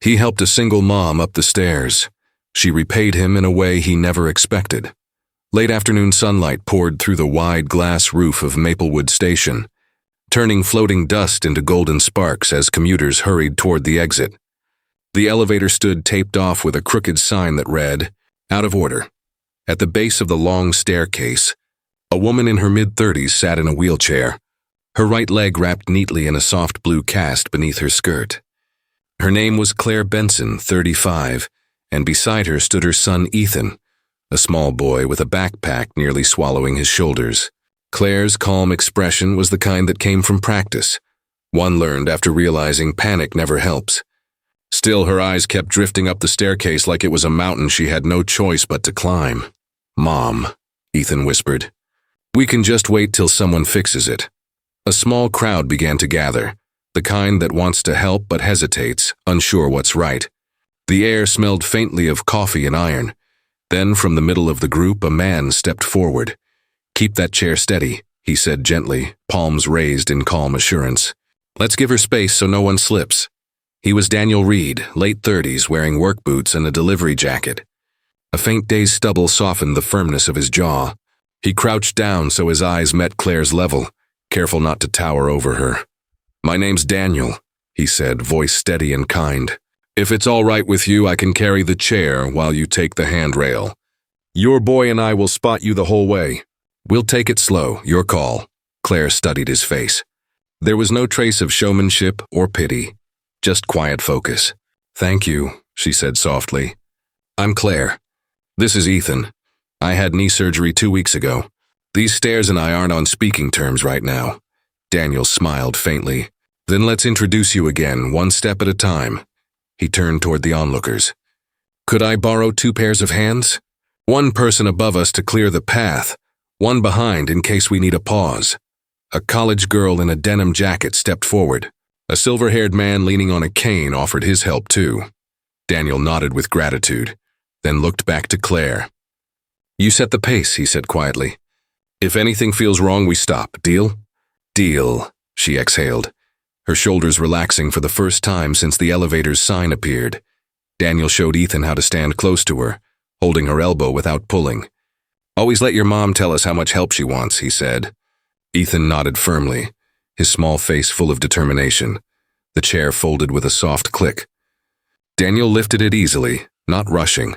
He helped a single mom up the stairs. She repaid him in a way he never expected. Late afternoon sunlight poured through the wide glass roof of Maplewood Station, turning floating dust into golden sparks as commuters hurried toward the exit. The elevator stood taped off with a crooked sign that read, "Out of order." At the base of the long staircase, a woman in her mid-30s sat in a wheelchair, her right leg wrapped neatly in a soft blue cast beneath her skirt. Her name was Claire Benson, 35, and beside her stood her son Ethan, a small boy with a backpack nearly swallowing his shoulders. Claire's calm expression was the kind that came from practice, one learned after realizing panic never helps. Still, her eyes kept drifting up the staircase like it was a mountain she had no choice but to climb. "Mom," Ethan whispered. "We can just wait till someone fixes it." A small crowd began to gather, the kind that wants to help but hesitates, unsure what's right. The air smelled faintly of coffee and iron. Then, from the middle of the group, a man stepped forward. "Keep that chair steady," he said gently, palms raised in calm assurance. "Let's give her space so no one slips." He was Daniel Reed, late 30s, wearing work boots and a delivery jacket. A faint day's stubble softened the firmness of his jaw. He crouched down so his eyes met Claire's level, careful not to tower over her. "My name's Daniel," he said, voice steady and kind. "If it's all right with you, I can carry the chair while you take the handrail. Your boy and I will spot you the whole way." "We'll take it slow, your call." Claire studied his face. There was no trace of showmanship or pity, just quiet focus. "Thank you," she said softly. "I'm Claire. This is Ethan. I had knee surgery 2 weeks ago. These stairs and I aren't on speaking terms right now." Daniel smiled faintly. "Then let's introduce you again, one step at a time." He turned toward the onlookers. "Could I borrow 2 pairs of hands? One person above us to clear the path, one behind in case we need a pause." A college girl in a denim jacket stepped forward. A silver-haired man leaning on a cane offered his help too. Daniel nodded with gratitude, then looked back to Claire. "You set the pace," he said quietly. "If anything feels wrong, we stop. Deal?" "Deal," she exhaled, her shoulders relaxing for the first time since the elevator's sign appeared. Daniel showed Ethan how to stand close to her, holding her elbow without pulling. "Always let your mom tell us how much help she wants," he said. Ethan nodded firmly, his small face full of determination. The chair folded with a soft click. Daniel lifted it easily, not rushing,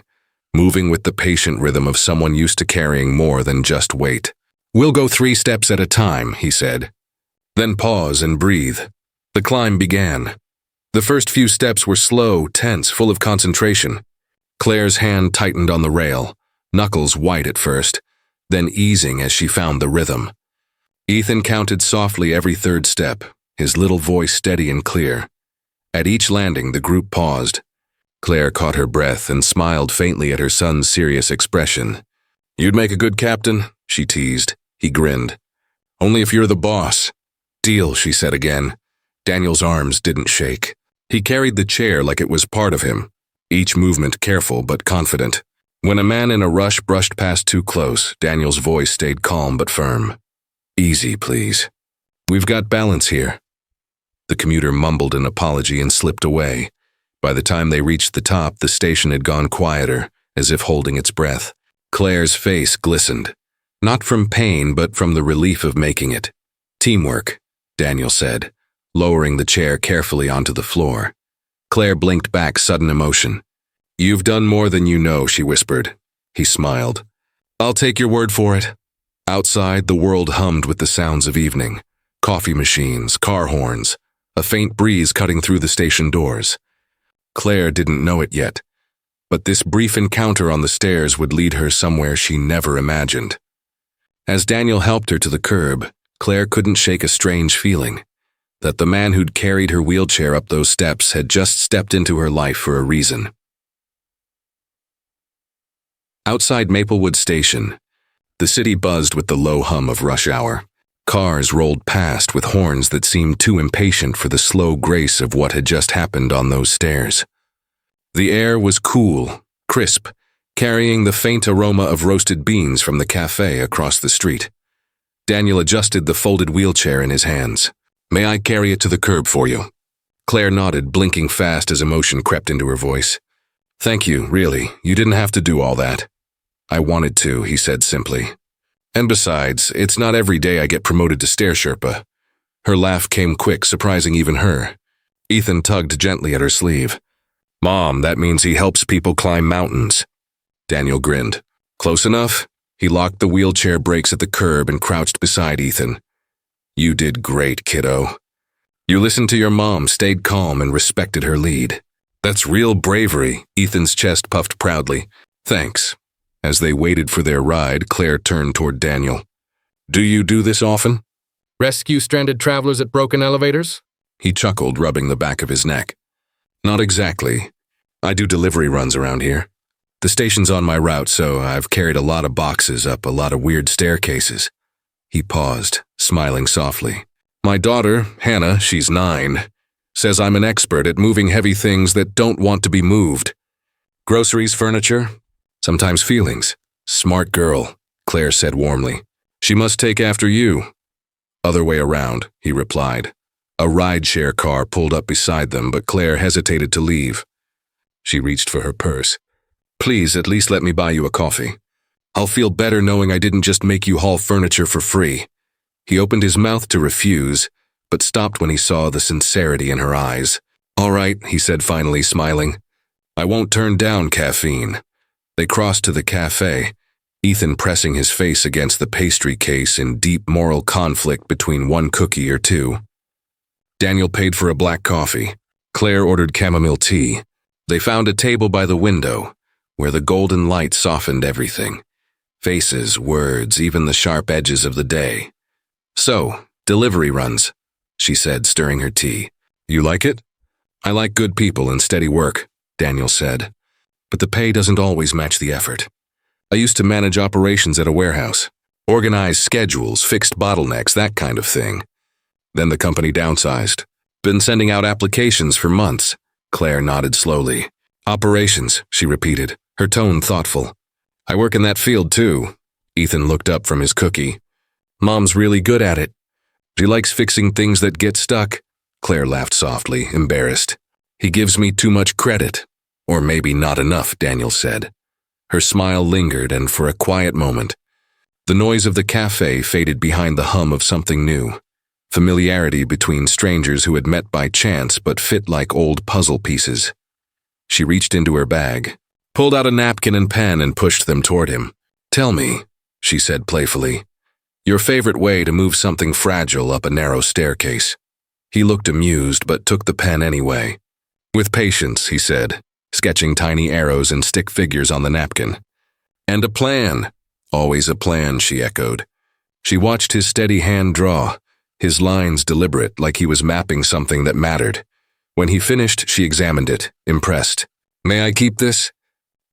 moving with the patient rhythm of someone used to carrying more than just weight. "We'll go 3 steps at a time," he said. "Then pause and breathe." The climb began. The first few steps were slow, tense, full of concentration. Claire's hand tightened on the rail, knuckles white at first, then easing as she found the rhythm. Ethan counted softly every 3rd step, his little voice steady and clear. At each landing, the group paused. Claire caught her breath and smiled faintly at her son's serious expression. "You'd make a good captain," she teased. He grinned. "Only if you're the boss." "Deal," she said again. Daniel's arms didn't shake. He carried the chair like it was part of him, each movement careful but confident. When a man in a rush brushed past too close, Daniel's voice stayed calm but firm. "Easy, please. We've got balance here." The commuter mumbled an apology and slipped away. By the time they reached the top, the station had gone quieter, as if holding its breath. Claire's face glistened, not from pain but from the relief of making it. "Teamwork," Daniel said, lowering the chair carefully onto the floor. Claire blinked back sudden emotion. "You've done more than you know," she whispered. He smiled. "I'll take your word for it." Outside, the world hummed with the sounds of evening. Coffee machines, car horns, a faint breeze cutting through the station doors. Claire didn't know it yet, but this brief encounter on the stairs would lead her somewhere she never imagined. As Daniel helped her to the curb, Claire couldn't shake a strange feeling, that the man who'd carried her wheelchair up those steps had just stepped into her life for a reason. Outside Maplewood Station, the city buzzed with the low hum of rush hour. Cars rolled past with horns that seemed too impatient for the slow grace of what had just happened on those stairs. The air was cool, crisp, carrying the faint aroma of roasted beans from the cafe across the street. Daniel adjusted the folded wheelchair in his hands. "May I carry it to the curb for you?" Claire nodded, blinking fast as emotion crept into her voice. Thank you, really. You didn't have to do all that. I wanted to, he said simply. And besides, it's not every day I get promoted to stair Sherpa. Her laugh came quick, surprising even her. Ethan tugged gently at her sleeve. Mom, that means he helps people climb mountains. Daniel grinned. Close enough? He locked the wheelchair brakes at the curb and crouched beside Ethan. You did great, kiddo. You listened to your mom, stayed calm, and respected her lead. That's real bravery, Ethan's chest puffed proudly. Thanks. As they waited for their ride, Claire turned toward Daniel. Do you do this often? Rescue stranded travelers at broken elevators? He chuckled, rubbing the back of his neck. Not exactly. I do delivery runs around here. The station's on my route, so I've carried a lot of boxes up a lot of weird staircases. He paused, smiling softly. My daughter, Hannah, she's 9, says I'm an expert at moving heavy things that don't want to be moved. Groceries, furniture, sometimes feelings. Smart girl, Claire said warmly. She must take after you. Other way around, he replied. A rideshare car pulled up beside them, but Claire hesitated to leave. She reached for her purse. Please, at least let me buy you a coffee. I'll feel better knowing I didn't just make you haul furniture for free. He opened his mouth to refuse, but stopped when he saw the sincerity in her eyes. All right, he said finally, smiling. I won't turn down caffeine. They crossed to the cafe, Ethan pressing his face against the pastry case in deep moral conflict between one cookie or two. Daniel paid for a black coffee. Claire ordered chamomile tea. They found a table by the window, where the golden light softened everything. Faces, words, even the sharp edges of the day. So, delivery runs, she said, stirring her tea. You like it? I like good people and steady work, Daniel said. But the pay doesn't always match the effort. I used to manage operations at a warehouse, organize schedules, fixed bottlenecks, that kind of thing. Then the company downsized. Been sending out applications for months. Claire nodded slowly. Operations, she repeated, her tone thoughtful. I work in that field too. Ethan looked up from his cookie. Mom's really good at it. She likes fixing things that get stuck. Claire laughed softly, embarrassed. He gives me too much credit. Or maybe not enough, Daniel said. Her smile lingered, and for a quiet moment, the noise of the cafe faded behind the hum of something new. Familiarity between strangers who had met by chance but fit like old puzzle pieces. She reached into her bag, pulled out a napkin and pen and pushed them toward him. Tell me, she said playfully, your favorite way to move something fragile up a narrow staircase. He looked amused but took the pen anyway. With patience, he said, sketching tiny arrows and stick figures on the napkin. And a plan. Always a plan, she echoed. She watched his steady hand draw, his lines deliberate, like he was mapping something that mattered. When he finished, she examined it, impressed. May I keep this?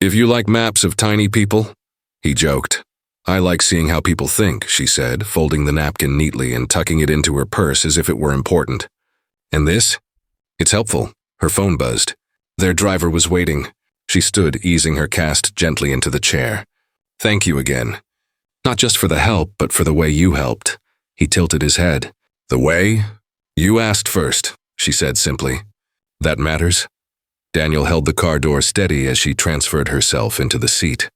If you like maps of tiny people, he joked. I like seeing how people think, she said, folding the napkin neatly and tucking it into her purse as if it were important. And this? It's helpful. Her phone buzzed. Their driver was waiting. She stood, easing her cast gently into the chair. Thank you again. Not just for the help, but for the way you helped. He tilted his head. The way? You asked first, she said simply. That matters? Daniel held the car door steady as she transferred herself into the seat.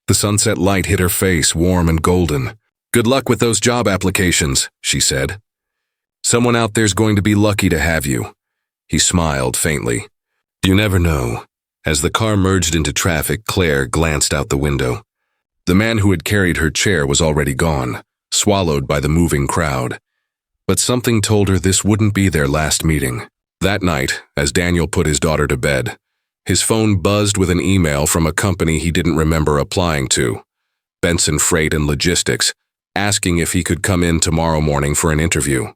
The sunset light hit her face, warm and golden. Good luck with those job applications, she said. Someone out there's going to be lucky to have you. He smiled faintly. You never know. As the car merged into traffic, Claire glanced out the window. The man who had carried her chair was already gone, swallowed by the moving crowd. But something told her this wouldn't be their last meeting. That night, as Daniel put his daughter to bed, his phone buzzed with an email from a company he didn't remember applying to, Benson Freight and Logistics, asking if he could come in tomorrow morning for an interview.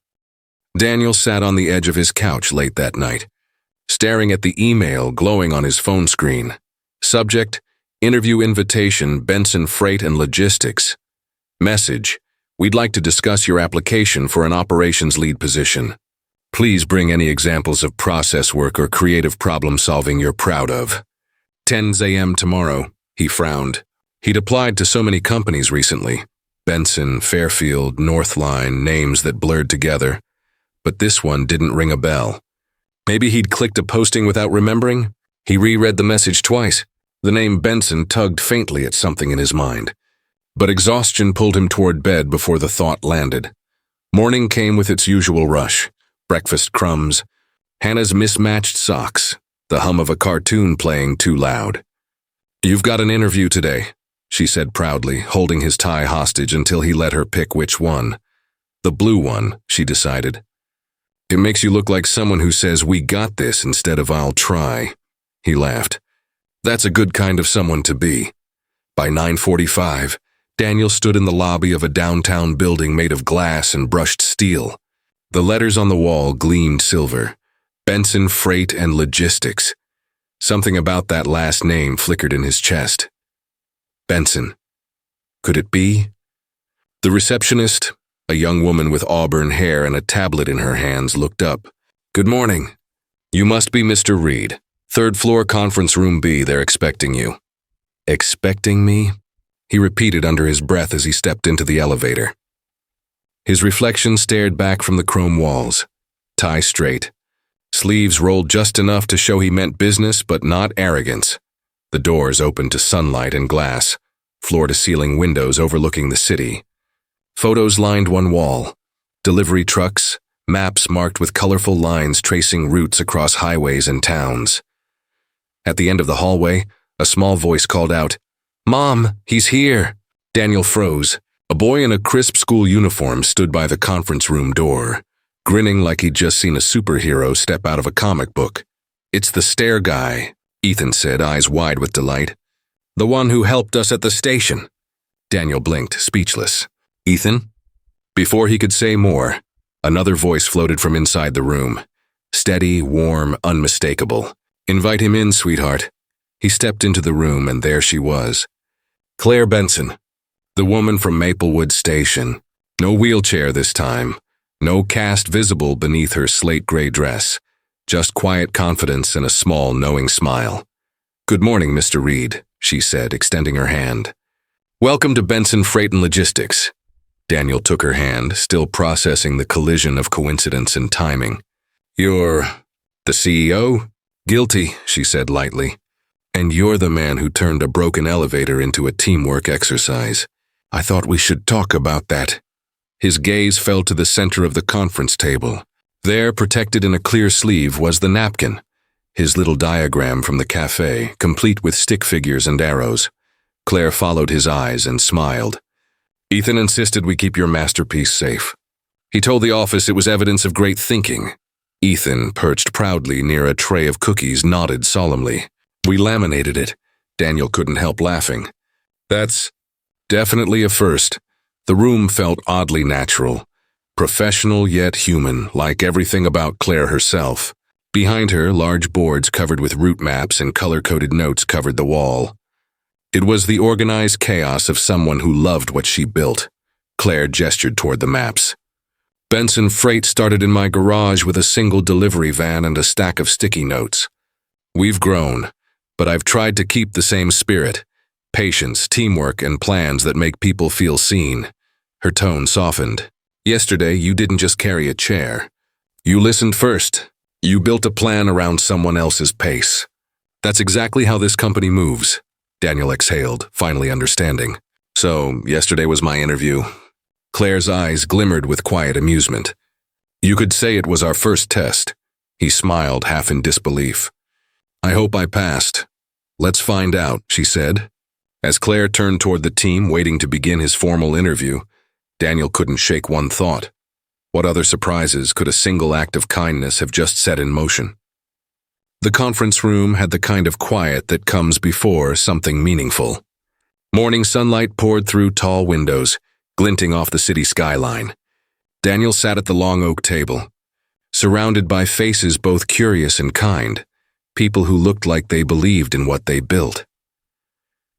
Daniel sat on the edge of his couch late that night, staring at the email glowing on his phone screen. Subject, interview invitation, Benson Freight and Logistics. Message, we'd like to discuss your application for an operations lead position. Please bring any examples of process work or creative problem solving you're proud of. 10 a.m. tomorrow, he frowned. He'd applied to so many companies recently. Benson, Fairfield, Northline, names that blurred together. But this one didn't ring a bell. Maybe he'd clicked a posting without remembering? He reread the message twice. The name Benson tugged faintly at something in his mind. But exhaustion pulled him toward bed before the thought landed. Morning came with its usual rush. Breakfast crumbs, Hannah's mismatched socks, the hum of a cartoon playing too loud. "You've got an interview today," she said proudly, holding his tie hostage until he let her pick which one. The blue one, she decided. "It makes you look like someone who says, 'We got this,' instead of 'I'll try.'" He laughed. "That's a good kind of someone to be." By 9:45, Daniel stood in the lobby of a downtown building made of glass and brushed steel. The letters on the wall gleamed silver. Benson Freight and Logistics. Something about that last name flickered in his chest. Benson. Could it be? The receptionist, a young woman with auburn hair and a tablet in her hands, looked up. "Good morning. You must be Mr. Reed. Third floor conference room B, they're expecting you." "Expecting me?" He repeated under his breath as he stepped into the elevator. His reflection stared back from the chrome walls. Tie straight. Sleeves rolled just enough to show he meant business but not arrogance. The doors opened to sunlight and glass, floor-to-ceiling windows overlooking the city. Photos lined one wall. Delivery trucks, maps marked with colorful lines tracing routes across highways and towns. At the end of the hallway, a small voice called out, "Mom, he's here." Daniel froze. A boy in a crisp school uniform stood by the conference room door, grinning like he'd just seen a superhero step out of a comic book. "It's the stair guy," Ethan said, eyes wide with delight. "The one who helped us at the station." Daniel blinked, speechless. "Ethan?" Before he could say more, another voice floated from inside the room. Steady, warm, unmistakable. "Invite him in, sweetheart." He stepped into the room, and there she was. Claire Benson, the woman from Maplewood Station. No wheelchair this time. No cast visible beneath her slate-gray dress. Just quiet confidence and a small, knowing smile. "Good morning, Mr. Reed," she said, extending her hand. "Welcome to Benson Freight and Logistics." Daniel took her hand, still processing the collision of coincidence and timing. "You're the CEO?" "Guilty," she said lightly. "And you're the man who turned a broken elevator into a teamwork exercise. I thought we should talk about that." His gaze fell to the center of the conference table. There, protected in a clear sleeve, was the napkin. His little diagram from the cafe, complete with stick figures and arrows. Claire followed his eyes and smiled. "Ethan insisted we keep your masterpiece safe. He told the office it was evidence of great thinking." Ethan, perched proudly near a tray of cookies, nodded solemnly. "We laminated it." Daniel couldn't help laughing. "That's definitely a first." The room felt oddly natural. Professional yet human, like everything about Claire herself. Behind her, large boards covered with route maps and color-coded notes covered the wall. It was the organized chaos of someone who loved what she built. Claire gestured toward the maps. "Benson Freight started in my garage with a single delivery van and a stack of sticky notes. We've grown, but I've tried to keep the same spirit. Patience, teamwork, and plans that make people feel seen." Her tone softened. "Yesterday, you didn't just carry a chair. You listened first. You built a plan around someone else's pace. That's exactly how this company moves." Daniel exhaled, finally understanding. "So, yesterday was my interview." Claire's eyes glimmered with quiet amusement. "You could say it was our first test." He smiled, half in disbelief. "I hope I passed." "Let's find out," she said. As Claire turned toward the team waiting to begin his formal interview, Daniel couldn't shake one thought. What other surprises could a single act of kindness have just set in motion? The conference room had the kind of quiet that comes before something meaningful. Morning sunlight poured through tall windows, glinting off the city skyline. Daniel sat at the long oak table, surrounded by faces both curious and kind, people who looked like they believed in what they built.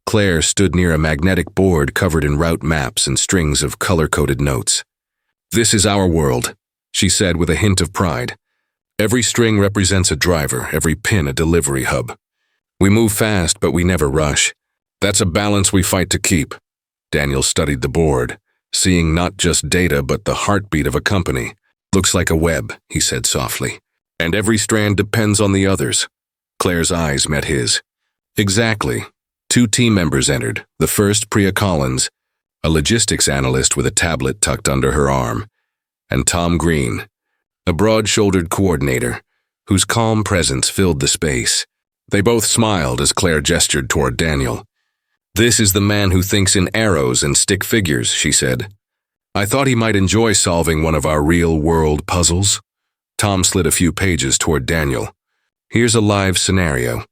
Claire stood near a magnetic board covered in route maps and strings of color-coded notes. "This is our world," she said with a hint of pride. "Every string represents a driver, every pin a delivery hub. We move fast, but we never rush. That's a balance we fight to keep." Daniel studied the board, seeing not just data but the heartbeat of a company. "Looks like a web," he said softly. And every strand depends on the others. Claire's eyes met his. Exactly. 2 team members entered. The first, Priya Collins, a logistics analyst with a tablet tucked under her arm, and Tom Green, a broad-shouldered coordinator, whose calm presence filled the space. They both smiled as Claire gestured toward Daniel. "This is the man who thinks in arrows and stick figures," she said. "I thought he might enjoy solving one of our real-world puzzles." Tom slid a few pages toward Daniel. "Here's a live scenario.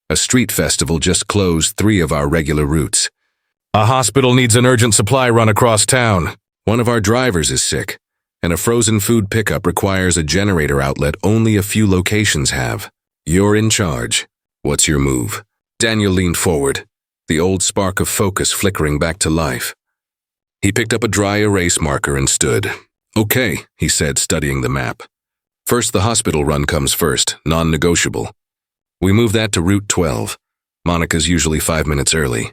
A street festival just closed 3 of our regular routes. A hospital needs an urgent supply run across town. One of our drivers is sick, and a frozen food pickup requires a generator outlet only a few locations have. You're in charge. What's your move?" Daniel leaned forward, the old spark of focus flickering back to life. He picked up a dry erase marker and stood. "Okay," he said, studying the map. "First, the hospital run comes first, non-negotiable. We move that to Route 12. Monica's usually 5 minutes early.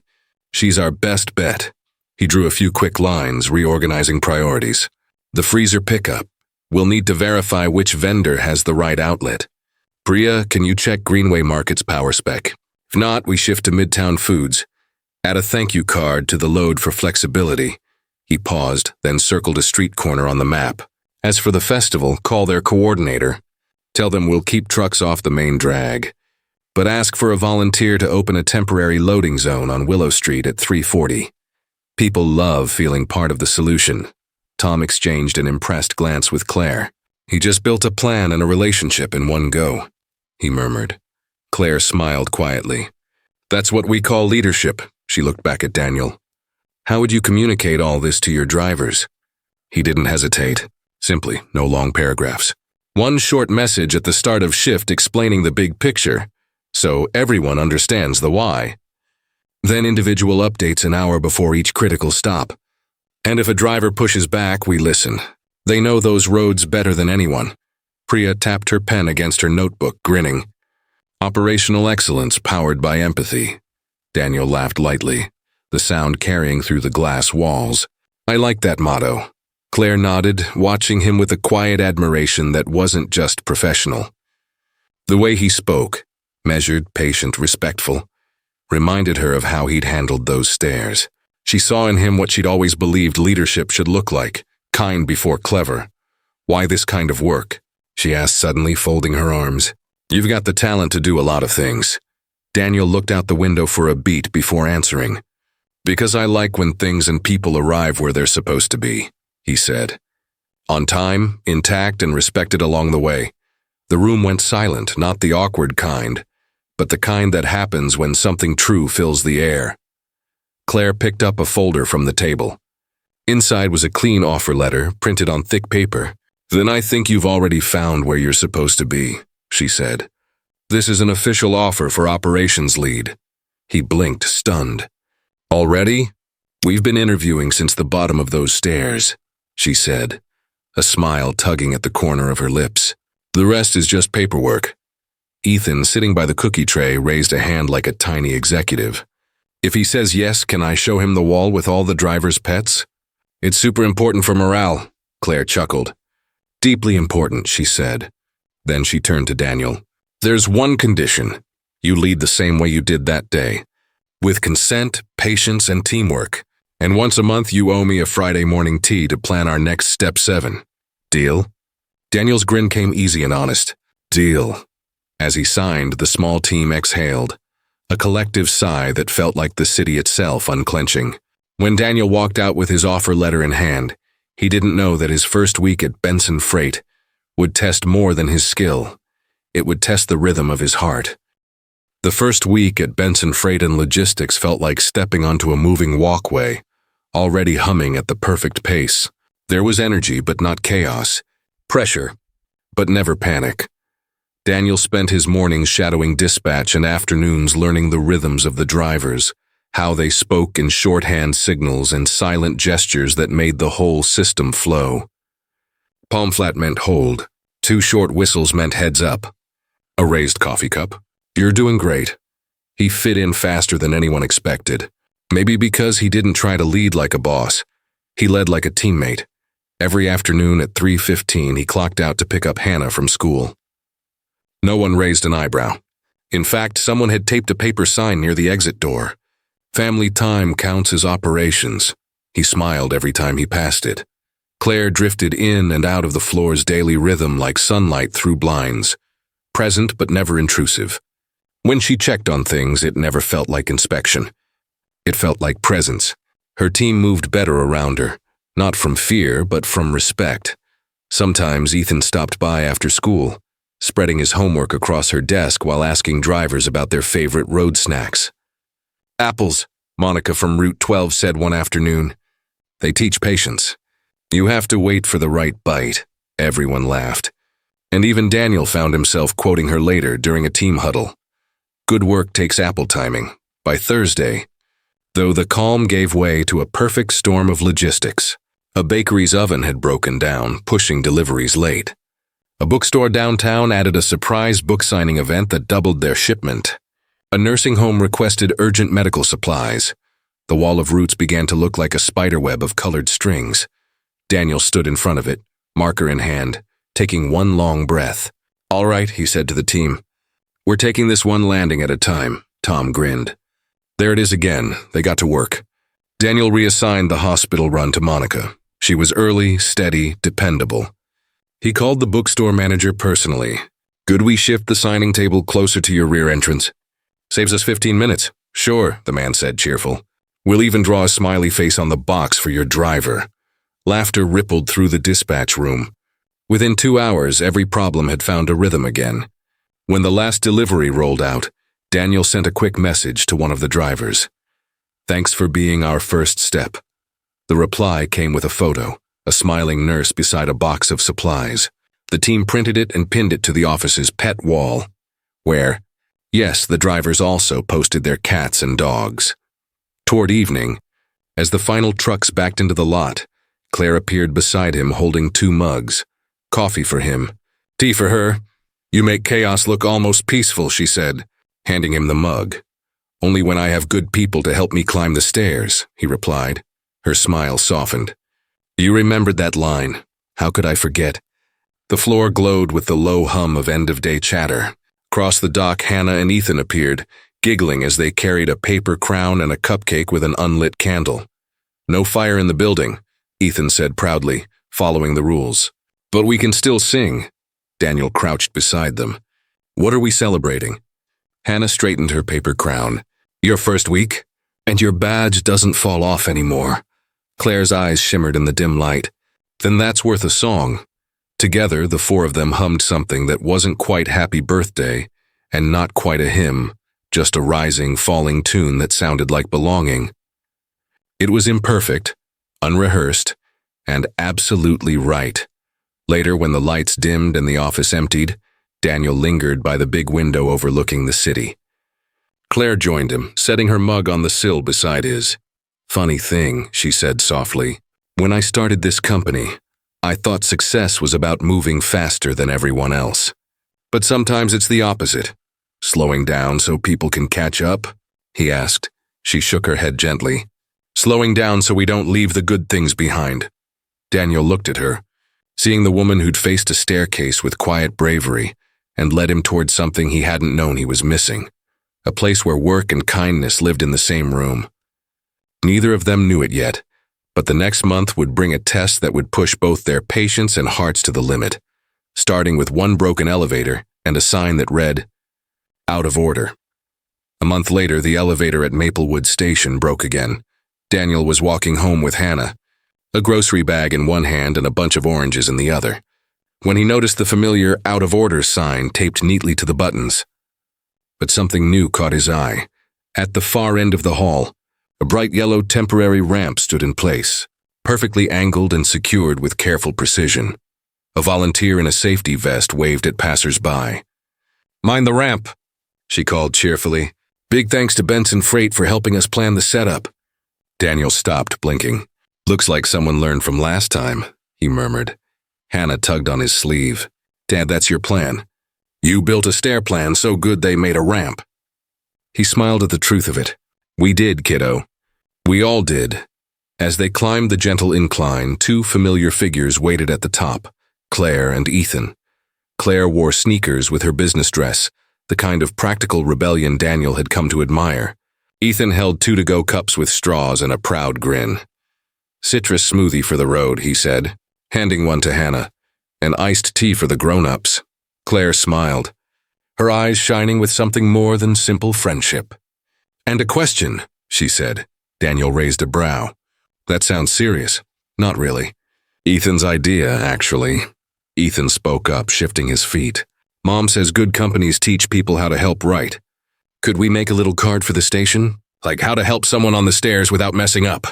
She's our best bet." He drew a few quick lines, reorganizing priorities. "The freezer pickup. We'll need to verify which vendor has the right outlet. Priya, can you check Greenway Market's power spec? If not, we shift to Midtown Foods. Add a thank you card to the load for flexibility." He paused, then circled a street corner on the map. "As for the festival, call their coordinator. Tell them we'll keep trucks off the main drag. But ask for a volunteer to open a temporary loading zone on Willow Street at 340. People love feeling part of the solution." Tom exchanged an impressed glance with Claire. "He just built a plan and a relationship in one go," he murmured. Claire smiled quietly. "That's what we call leadership." She looked back at Daniel. "How would you communicate all this to your drivers?" He didn't hesitate. Simply, no long paragraphs. One short message at the start of shift explaining the big picture, so everyone understands the why. Then individual updates an hour before each critical stop. And if a driver pushes back, we listen. They know those roads better than anyone. Priya tapped her pen against her notebook, grinning. "Operational excellence powered by empathy." Daniel laughed lightly, the sound carrying through the glass walls. "I like that motto." Claire nodded, watching him with a quiet admiration that wasn't just professional. The way he spoke, measured, patient, respectful, reminded her of how he'd handled those stairs. She saw in him what she'd always believed leadership should look like, kind before clever. "Why this kind of work?" she asked suddenly, folding her arms. "You've got the talent to do a lot of things." Daniel looked out the window for a beat before answering. "Because I like when things and people arrive where they're supposed to be," he said. "On time, intact, and respected along the way." The room went silent, not the awkward kind, but the kind that happens when something true fills the air. Claire picked up a folder from the table. Inside was a clean offer letter, printed on thick paper. "Then I think you've already found where you're supposed to be," she said. "This is an official offer for operations lead." He blinked, stunned. "Already? We've been interviewing since the bottom of those stairs," she said, a smile tugging at the corner of her lips. "The rest is just paperwork." Ethan, sitting by the cookie tray, raised a hand like a tiny executive. "If he says yes, can I show him the wall with all the drivers' pets?" "It's super important for morale," Claire chuckled. "Deeply important," she said. Then she turned to Daniel. "There's one condition. You lead the same way you did that day. With consent, patience, and teamwork. And once a month you owe me a Friday morning tea to plan our next step 7. Deal?" Daniel's grin came easy and honest. "Deal." As he signed, the small team exhaled, a collective sigh that felt like the city itself unclenching. When Daniel walked out with his offer letter in hand, he didn't know that his first week at Benson Freight would test more than his skill. It would test the rhythm of his heart. The first week at Benson Freight and Logistics felt like stepping onto a moving walkway, already humming at the perfect pace. There was energy, but not chaos. Pressure, but never panic. Daniel spent his mornings shadowing dispatch and afternoons learning the rhythms of the drivers, how they spoke in shorthand signals and silent gestures that made the whole system flow. Palm flat meant hold. 2 short whistles meant heads up. A raised coffee cup. "You're doing great." He fit in faster than anyone expected. Maybe because he didn't try to lead like a boss. He led like a teammate. Every afternoon at 3:15, he clocked out to pick up Hannah from school. No one raised an eyebrow. In fact, someone had taped a paper sign near the exit door. Family time counts as operations. He smiled every time he passed it. Claire drifted in and out of the floor's daily rhythm like sunlight through blinds, present but never intrusive. When she checked on things, it never felt like inspection. It felt like presence. Her team moved better around her, not from fear, but from respect. Sometimes Ethan stopped by after school, spreading his homework across her desk while asking drivers about their favorite road snacks. "Apples," Monica from Route 12 said one afternoon. "They teach patience. You have to wait for the right bite." Everyone laughed. And even Daniel found himself quoting her later during a team huddle. Good work takes apple timing. By Thursday, though, the calm gave way to a perfect storm of logistics. A bakery's oven had broken down, pushing deliveries late. A bookstore downtown added a surprise book signing event that doubled their shipment. A nursing home requested urgent medical supplies. The wall of routes began to look like a spiderweb of colored strings. Daniel stood in front of it, marker in hand, taking one long breath. "All right," he said to the team. "We're taking this one landing at a time." Tom grinned. There it is again. They got to work. Daniel reassigned the hospital run to Monica. She was early, steady, dependable. He called the bookstore manager personally. "Could we shift the signing table closer to your rear entrance? Saves us 15 minutes. "Sure," the man said, cheerful. "We'll even draw a smiley face on the box for your driver." Laughter rippled through the dispatch room. Within 2 hours, every problem had found a rhythm again. When the last delivery rolled out, Daniel sent a quick message to one of the drivers. "Thanks for being our first step." The reply came with a photo, a smiling nurse beside a box of supplies. The team printed it and pinned it to the office's pet wall, where, yes, the drivers also posted their cats and dogs. Toward evening, as the final trucks backed into the lot, Claire appeared beside him holding 2 mugs. "Coffee for him. Tea for her. You make chaos look almost peaceful," she said, handing him the mug. "Only when I have good people to help me climb the stairs," he replied. Her smile softened. "You remembered that line. How could I forget?" The floor glowed with the low hum of end-of-day chatter. Across the dock, Hannah and Ethan appeared, giggling as they carried a paper crown and a cupcake with an unlit candle. "No fire in the building," Ethan said proudly, following the rules. "But we can still sing." Daniel crouched beside them. "What are we celebrating?" Hannah straightened her paper crown. "Your first week? And your badge doesn't fall off anymore." Claire's eyes shimmered in the dim light. "Then that's worth a song." Together, the 4 of them hummed something that wasn't quite Happy Birthday, and not quite a hymn, just a rising, falling tune that sounded like belonging. It was imperfect, unrehearsed, and absolutely right. Later, when the lights dimmed and the office emptied, Daniel lingered by the big window overlooking the city. Claire joined him, setting her mug on the sill beside his. "Funny thing," she said softly. "When I started this company, I thought success was about moving faster than everyone else. But sometimes it's the opposite. Slowing down so people can catch up?" he asked. She shook her head gently. "Slowing down so we don't leave the good things behind." Daniel looked at her, seeing the woman who'd faced a staircase with quiet bravery and led him toward something he hadn't known he was missing, a place where work and kindness lived in the same room. Neither of them knew it yet, but the next month would bring a test that would push both their patience and hearts to the limit, starting with one broken elevator and a sign that read, "Out of order." A month later, the elevator at Maplewood Station broke again. Daniel was walking home with Hannah, a grocery bag in one hand and a bunch of oranges in the other, when he noticed the familiar "Out of order" sign taped neatly to the buttons. But something new caught his eye. At the far end of the hall, a bright yellow temporary ramp stood in place, perfectly angled and secured with careful precision. A volunteer in a safety vest waved at passers-by. "Mind the ramp," she called cheerfully. "Big thanks to Benson Freight for helping us plan the setup." Daniel stopped, blinking. "Looks like someone learned from last time," he murmured. Hannah tugged on his sleeve. "Dad, that's your plan. You built a stair plan so good they made a ramp." He smiled at the truth of it. "We did, kiddo. We all did." As they climbed the gentle incline, 2 familiar figures waited at the top, Claire and Ethan. Claire wore sneakers with her business dress, the kind of practical rebellion Daniel had come to admire. Ethan held 2 to-go cups with straws and a proud grin. "Citrus smoothie for the road," he said, handing one to Hannah. "An iced tea for the grown-ups." Claire smiled, her eyes shining with something more than simple friendship. "And a question," she said. Daniel raised a brow. "That sounds serious." "Not really. Ethan's idea, actually." Ethan spoke up, shifting his feet. "Mom says good companies teach people how to help right. Could we make a little card for the station? Like how to help someone on the stairs without messing up?"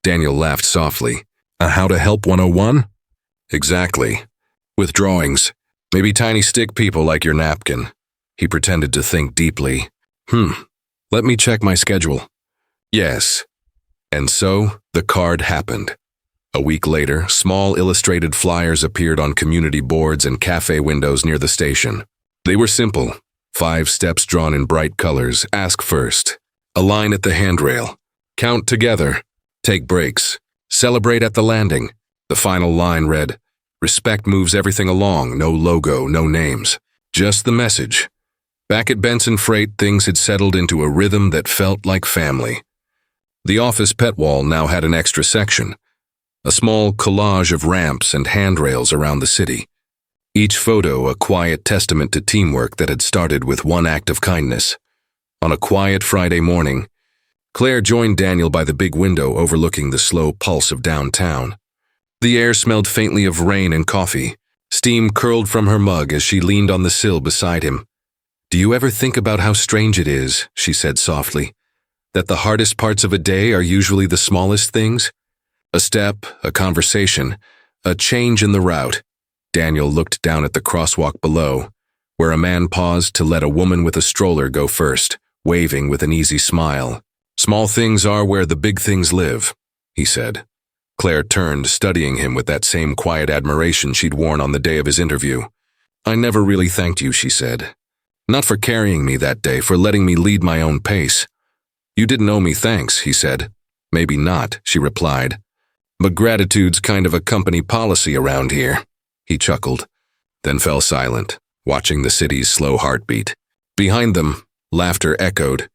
Daniel laughed softly. "A How to Help 101? Exactly. With drawings. Maybe tiny stick people like your napkin." He pretended to think deeply. Let me check my schedule." "Yes." And so, the card happened. A week later, small illustrated flyers appeared on community boards and cafe windows near the station. They were simple. 5 steps drawn in bright colors. Ask first. A line at the handrail. Count together. Take breaks. Celebrate at the landing. The final line read, "Respect moves everything along. No logo, no names. Just the message." Back at Benson Freight, things had settled into a rhythm that felt like family. The office pet wall now had an extra section, a small collage of ramps and handrails around the city. Each photo a quiet testament to teamwork that had started with one act of kindness. On a quiet Friday morning, Claire joined Daniel by the big window overlooking the slow pulse of downtown. The air smelled faintly of rain and coffee. Steam curled from her mug as she leaned on the sill beside him. "Do you ever think about how strange it is," she said softly, "that the hardest parts of a day are usually the smallest things? A step, a conversation, a change in the route." Daniel looked down at the crosswalk below, where a man paused to let a woman with a stroller go first, waving with an easy smile. "Small things are where the big things live," he said. Claire turned, studying him with that same quiet admiration she'd worn on the day of his interview. "I never really thanked you," she said. "Not for carrying me that day, for letting me lead my own pace." "You didn't owe me thanks," he said. "Maybe not," she replied. "But gratitude's kind of a company policy around here." He chuckled, then fell silent, watching the city's slow heartbeat. Behind them, laughter echoed,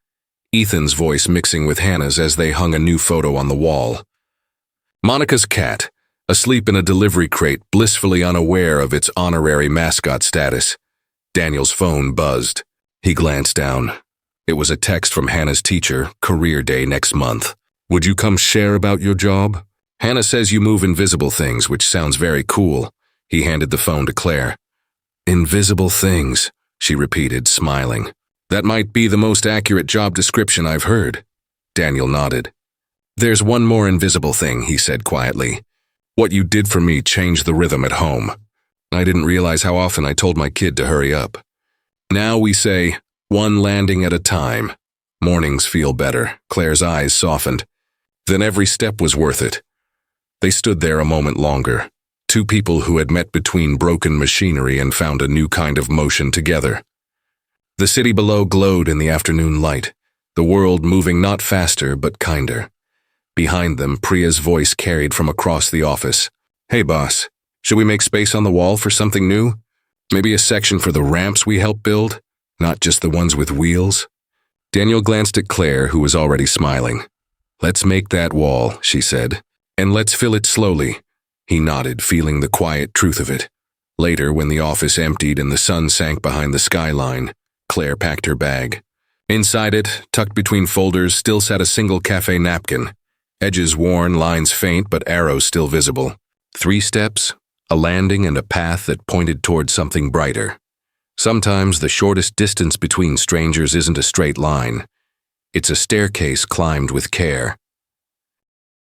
Ethan's voice mixing with Hannah's as they hung a new photo on the wall. Monica's cat, asleep in a delivery crate, blissfully unaware of its honorary mascot status. Daniel's phone buzzed. He glanced down. It was a text from Hannah's teacher, career day next month. "Would you come share about your job? Hannah says you move invisible things, which sounds very cool." He handed the phone to Claire. "Invisible things," she repeated, smiling. "That might be the most accurate job description I've heard." Daniel nodded. "There's one more invisible thing," he said quietly. "What you did for me changed the rhythm at home. I didn't realize how often I told my kid to hurry up. Now we say, one landing at a time. Mornings feel better." Claire's eyes softened. "Then every step was worth it." They stood there a moment longer, 2 people who had met between broken machinery and found a new kind of motion together. The city below glowed in the afternoon light, the world moving not faster but kinder. Behind them, Priya's voice carried from across the office. "Hey boss, should we make space on the wall for something new? Maybe a section for the ramps we helped build, not just the ones with wheels?" Daniel glanced at Claire, who was already smiling. "Let's make that wall," she said, "and let's fill it slowly." He nodded, feeling the quiet truth of it. Later, when the office emptied and the sun sank behind the skyline, Claire packed her bag. Inside it, tucked between folders, still sat a single cafe napkin. Edges worn, lines faint, but arrows still visible. 3 steps, a landing, and a path that pointed toward something brighter. Sometimes the shortest distance between strangers isn't a straight line. It's a staircase climbed with care.